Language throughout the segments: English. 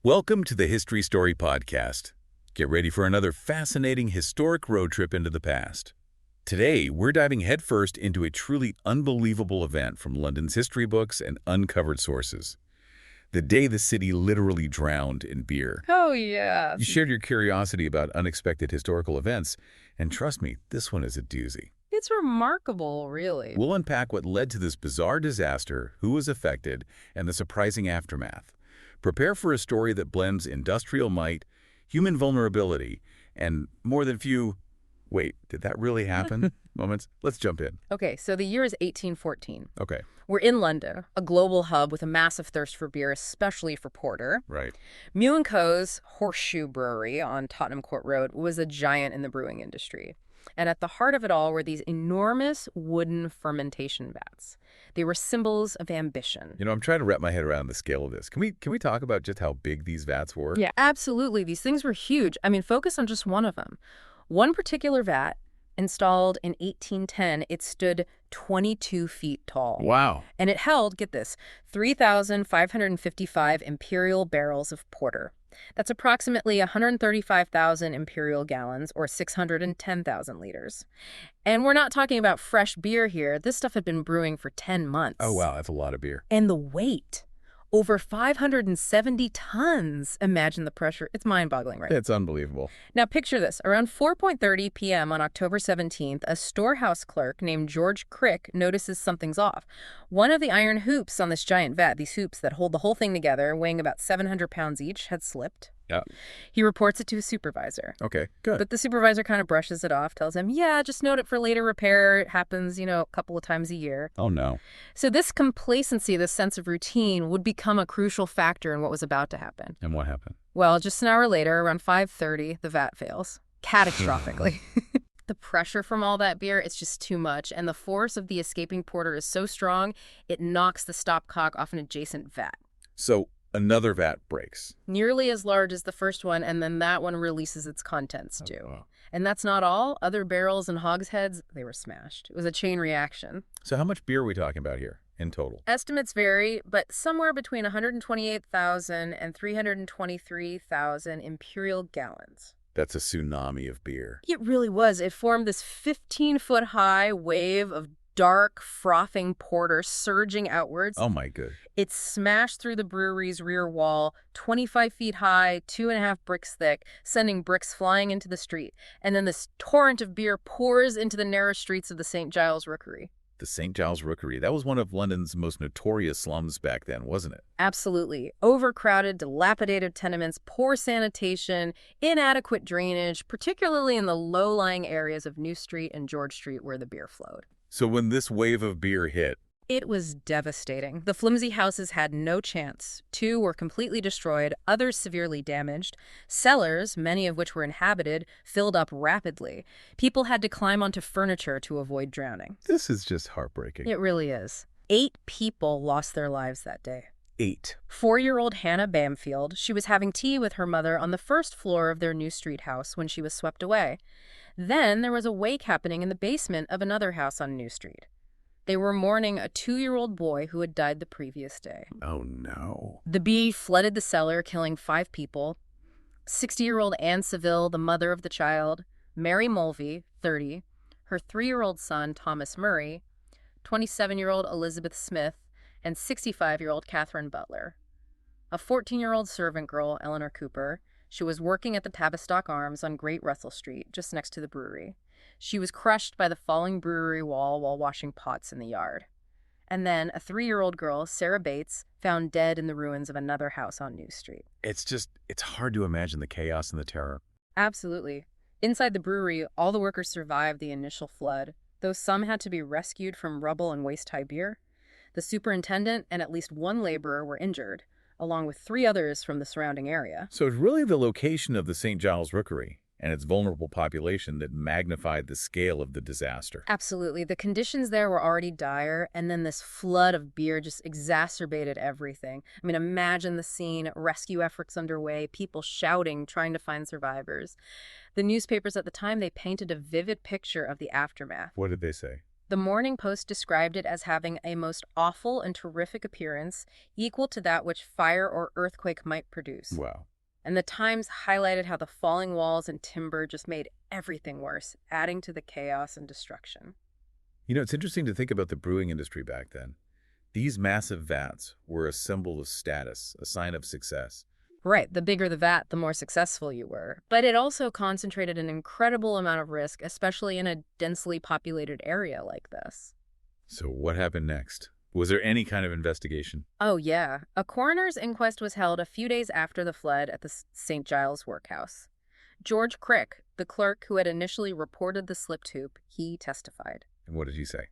Welcome to the History Story Podcast. Get ready for another fascinating historic road trip into the past. Today, we're diving headfirst into a truly unbelievable event from London's history books and uncovered sources. The day the city literally drowned in beer. Oh, yeah. You shared your curiosity about unexpected historical events, and trust me, this one is a doozy. It's remarkable, really. We'll unpack what led to this bizarre disaster, who was affected, and the surprising aftermath. Prepare for a story that blends industrial might, human vulnerability, and more than few, wait, did that really happen? moments. Let's jump in. Okay, so the year is 1814. Okay. We're in London, a global hub with a massive thirst for beer, especially for porter. Right. Mew & Co.'s Horseshoe Brewery on Tottenham Court Road was a giant in the brewing industry. And at the heart of it all were these enormous wooden fermentation vats. They were symbols of ambition. You know, I'm trying to wrap my head around the scale of this. Can we talk about just how big these vats were? Yeah, absolutely. These things were huge. I mean, focus on just one of them. One particular vat, installed in 1810, it stood 22 feet tall. Wow. And it held, get this, 3,555 imperial barrels of porter. That's approximately 135,000 imperial gallons, or 610,000 liters. And we're not talking about fresh beer here. This stuff had been brewing for 10 months. Oh, wow, that's a lot of beer. And the weight, over 570 tons. Imagine the pressure. It's mind-boggling, right? It's unbelievable. Now picture this. Around 4:30 p.m. on October 17th, a storehouse clerk named George Crick notices something's off. One of the iron hoops on this giant vat, these hoops that hold the whole thing together, weighing about 700 pounds each, had slipped. Yeah. He reports it to his supervisor. Okay, good. But the supervisor kind of brushes it off, tells him, yeah, just note it for later repair. It happens, a couple of times a year. Oh, no. So this complacency, this sense of routine, would become a crucial factor in what was about to happen. And what happened? Well, just an hour later, around 5:30, the vat fails. Catastrophically. The pressure from all that beer, it's just too much. And the force of the escaping porter is so strong, it knocks the stopcock off an adjacent vat. So another vat breaks. Nearly as large as the first one, and then that one releases its contents too. Oh, wow. And that's not all. Other barrels and hogsheads, they were smashed. It was a chain reaction. So how much beer are we talking about here in total? Estimates vary, but somewhere between 128,000 and 323,000 imperial gallons. That's a tsunami of beer. It really was. It formed this 15-foot-high wave of dark, frothing porter surging outwards. Oh, my good. It smashed through the brewery's rear wall, 25 feet high, 2.5 bricks thick, sending bricks flying into the street. And then this torrent of beer pours into the narrow streets of the St Giles rookery. The St Giles rookery. That was one of London's most notorious slums back then, wasn't it? Absolutely. Overcrowded, dilapidated tenements, poor sanitation, inadequate drainage, particularly in the low-lying areas of New Street and George Street where the beer flowed. So when this wave of beer hit, it was devastating. The flimsy houses had no chance. 2 were completely destroyed, others severely damaged. Cellars, many of which were inhabited, filled up rapidly. People had to climb onto furniture to avoid drowning. this is just heartbreaking. It really is. 8 people lost their lives that day. 8. 4-year-old Hannah Bamfield, she was having tea with her mother on the first floor of their New Street house when she was swept away. Then there was a wake happening in the basement of another house on New Street. They were mourning a 2-year-old boy who had died the previous day. Oh, no. The bee flooded the cellar, killing 5 people. 60-year-old Anne Seville, the mother of the child, Mary Mulvey, 30, her 3-year-old son, Thomas Murray, 27-year-old Elizabeth Smith, and 65-year-old Catherine Butler. A 14-year-old servant girl, Eleanor Cooper. She was working at the Tavistock Arms on Great Russell Street, just next to the brewery. She was crushed by the falling brewery wall while washing pots in the yard. And then a 3-year-old girl, Sarah Bates, found dead in the ruins of another house on New Street. It's hard to imagine the chaos and the terror. Absolutely. Inside the brewery, all the workers survived the initial flood, though some had to be rescued from rubble and waist-high beer. The superintendent and at least 1 laborer were injured, along with 3 others from the surrounding area. So it's really the location of the St. Giles rookery and its vulnerable population that magnified the scale of the disaster. Absolutely. The conditions there were already dire, and then this flood of beer just exacerbated everything. I mean, imagine the scene, rescue efforts underway, people shouting, trying to find survivors. The newspapers at the time, they painted a vivid picture of the aftermath. What did they say? The Morning Post described it as having a most awful and terrific appearance, equal to that which fire or earthquake might produce. Wow. And the Times highlighted how the falling walls and timber just made everything worse, adding to the chaos and destruction. You know, it's interesting to think about the brewing industry back then. These massive vats were a symbol of status, a sign of success. Right, the bigger the vat, the more successful you were. But it also concentrated an incredible amount of risk, especially in a densely populated area like this. So what happened next? Was there any kind of investigation? Oh, yeah. A coroner's inquest was held a few days after the flood at the St. Giles workhouse. George Crick, the clerk who had initially reported the slipped hoop, he testified. And what did he say?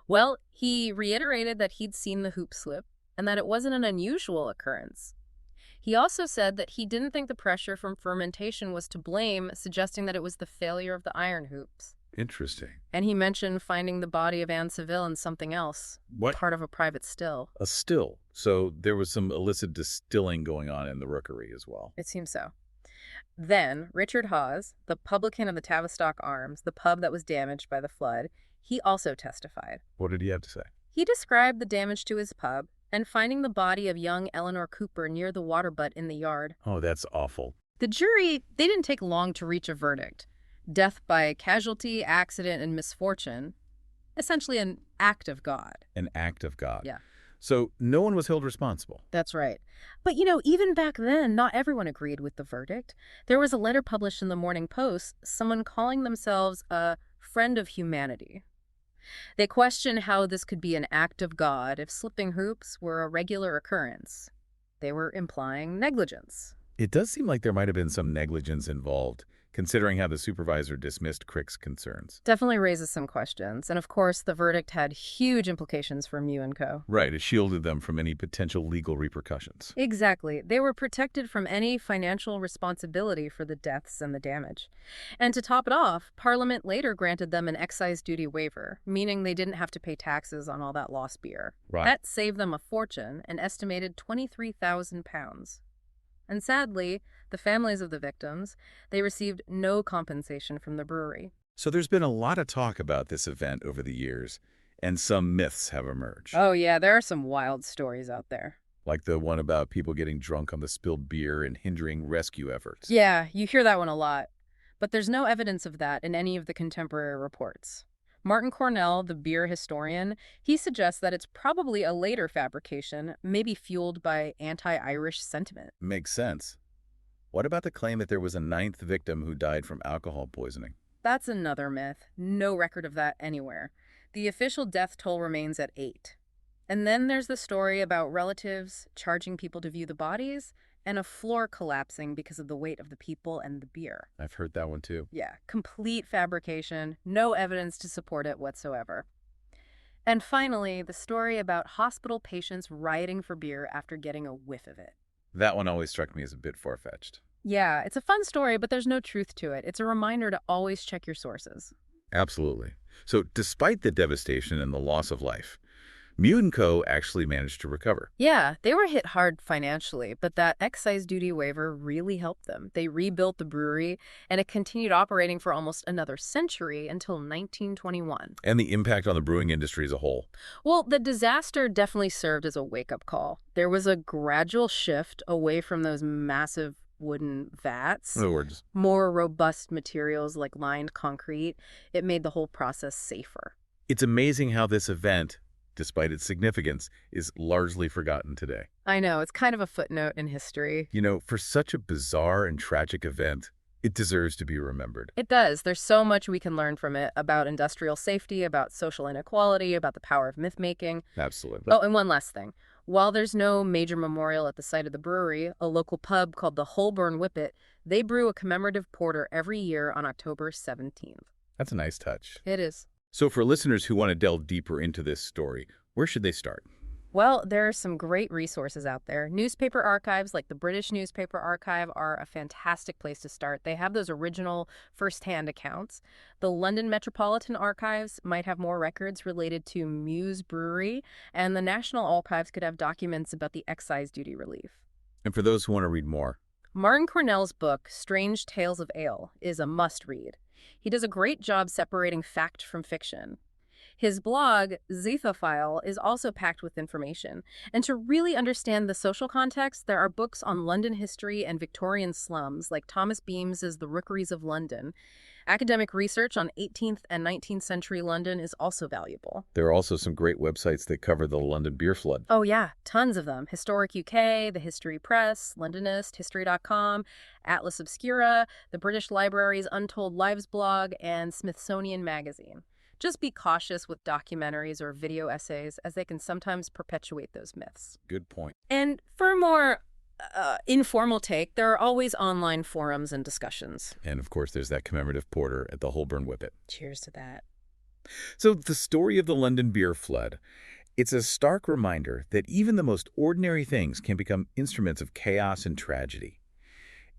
Well, he reiterated that he'd seen the hoop slip and that it wasn't an unusual occurrence. He also said that he didn't think the pressure from fermentation was to blame, suggesting that it was the failure of the iron hoops. Interesting. And he mentioned finding the body of Anne Seville in something else, What? part of a private still. A still. So there was some illicit distilling going on in the rookery as well. It seems so. Then, Richard Hawes, the publican of the Tavistock Arms, the pub that was damaged by the flood, he also testified. What did he have to say? He described the damage to his pub and finding the body of young Eleanor Cooper near the water butt in the yard. Oh, that's awful. The jury, they didn't take long to reach a verdict. Death by casualty, accident, and misfortune. Essentially an act of God. An act of God. Yeah. So no one was held responsible. That's right. But, even back then, not everyone agreed with the verdict. There was a letter published in the Morning Post, someone calling themselves a friend of humanity. They questioned how this could be an act of God if slipping hoops were a regular occurrence. They were implying negligence. It does seem like there might have been some negligence involved, considering how the supervisor dismissed Crick's concerns. Definitely raises some questions. And of course, the verdict had huge implications for Mew & Co. Right, it shielded them from any potential legal repercussions. Exactly. They were protected from any financial responsibility for the deaths and the damage. And to top it off, Parliament later granted them an excise duty waiver, meaning they didn't have to pay taxes on all that lost beer. Right. That saved them a fortune, an estimated £23,000. And sadly, the families of the victims, they received no compensation from the brewery. So there's been a lot of talk about this event over the years, and some myths have emerged. Oh yeah, there are some wild stories out there. Like the one about people getting drunk on the spilled beer and hindering rescue efforts. Yeah, you hear that one a lot. But there's no evidence of that in any of the contemporary reports. Martin Cornell, the beer historian, he suggests that it's probably a later fabrication, maybe fueled by anti-Irish sentiment. Makes sense. What about the claim that there was a 9th victim who died from alcohol poisoning? That's another myth. No record of that anywhere. The official death toll remains at 8. And then there's the story about relatives charging people to view the bodies and a floor collapsing because of the weight of the people and the beer. I've heard that one too. Yeah, complete fabrication, no evidence to support it whatsoever. And finally, the story about hospital patients rioting for beer after getting a whiff of it. That one always struck me as a bit far-fetched. Yeah, it's a fun story, but there's no truth to it. It's a reminder to always check your sources. Absolutely. So despite the devastation and the loss of life, Mew & Co. actually managed to recover. Yeah, they were hit hard financially, but that excise duty waiver really helped them. They rebuilt the brewery, and it continued operating for almost another century until 1921. And the impact on the brewing industry as a whole. Well, the disaster definitely served as a wake-up call. There was a gradual shift away from those massive wooden vats. In other words, more robust materials like lined concrete. It made the whole process safer. it's amazing how this event, despite its significance, is largely forgotten today. I know, it's kind of a footnote in history. You know, for such a bizarre and tragic event, it deserves to be remembered. It does. There's so much we can learn from it about industrial safety, about social inequality, about the power of myth-making. Absolutely. Oh, and one last thing. While there's no major memorial at the site of the brewery, a local pub called the Holborn Whippet, they brew a commemorative porter every year on October 17th. That's a nice touch. It is. So for listeners who want to delve deeper into this story, where should they start? Well, there are some great resources out there. Newspaper archives like the British Newspaper Archive are a fantastic place to start. They have those original first-hand accounts. The London Metropolitan Archives might have more records related to Mew's Brewery, and the National Archives could have documents about the excise duty relief. And for those who want to read more, Martin Cornell's book, Strange Tales of Ale, is a must-read. He does a great job separating fact from fiction. His blog, Zephophile, is also packed with information. And to really understand the social context, there are books on London history and Victorian slums, like Thomas Beams's The Rookeries of London. Academic research on 18th and 19th century London is also valuable. There are also some great websites that cover the London beer flood. Oh yeah, tons of them. Historic UK, The History Press, Londonist, History.com, Atlas Obscura, the British Library's Untold Lives blog, and Smithsonian Magazine. Just be cautious with documentaries or video essays, as they can sometimes perpetuate those myths. Good point. And for a more informal take, there are always online forums and discussions. And of course, there's that commemorative porter at the Holborn Whippet. Cheers to that. So the story of the London beer flood, it's a stark reminder that even the most ordinary things can become instruments of chaos and tragedy.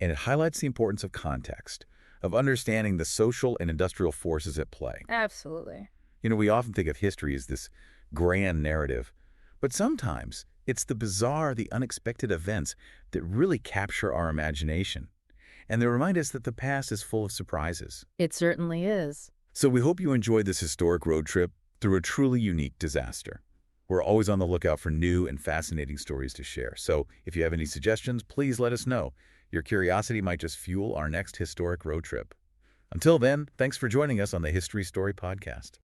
And it highlights the importance of context, of understanding the social and industrial forces at play. Absolutely. We often think of history as this grand narrative, but sometimes it's the bizarre, the unexpected events that really capture our imagination. And they remind us that the past is full of surprises. It certainly is. So we hope you enjoyed this historic road trip through a truly unique disaster. We're always on the lookout for new and fascinating stories to share. So if you have any suggestions, please let us know. Your curiosity might just fuel our next historic road trip. Until then, thanks for joining us on the History Story Podcast.